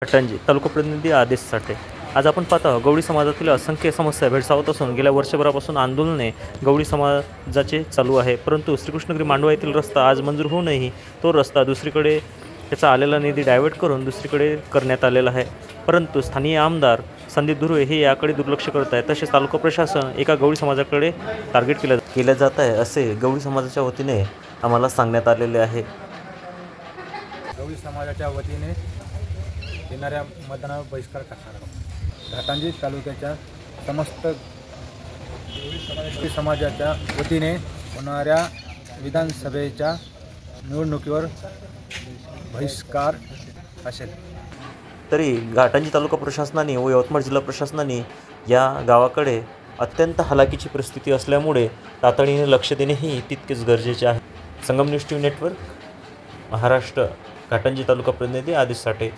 घाटंजी तालुका प्रतिनिधी आदेश साठे। आज आपण पाहतो गवळी समाजातील असंख्य समस्या भेडसावत असून गेल्या वर्षभरापासून आंदोलने गवळी समाजाचे चालू आहे। परंतु श्रीकृष्णगिरी मांडवा येथील रस्ता आज मंजूर होऊनही तो रस्ता दुसरीकडे त्याचा आलेला निधी डायव्हर्ट करून दुसरीकडे करण्यात आलेला आहे। परंतु स्थानीय आमदार संदीप धुर्वे हे याकडे दुर्लक्ष करत आहेत। तसेच तालुका प्रशासन एका गवळी समाजाकडे टार्गेट केलं जात आहे असे गवळी समाजाच्या वतीने आम्हाला सांगण्यात आलेले आहे। गवळी समाजाच्या वतीने येणाऱ्या मतदानावर बहिष्कार टाकणार आहोत। घाटंजी तालुक्याच्या समस्त गवळी समाजाच्या वतीने होणाऱ्या विधानसभेच्या निवडणुकीवर बहिष्कार असेल। तरी घाटंजी तालुका प्रशासनाने व यवतमाळ जिल्हा प्रशासनाने या गावाकडे अत्यंत हालाकीची परिस्थिती असल्यामुळे तातडीने लक्ष देणेही तितकेच गरजेचे आहे। Sangam news TV network Maharashtra, Ghatanji taluka प्रतिनिधी आदेश साठे।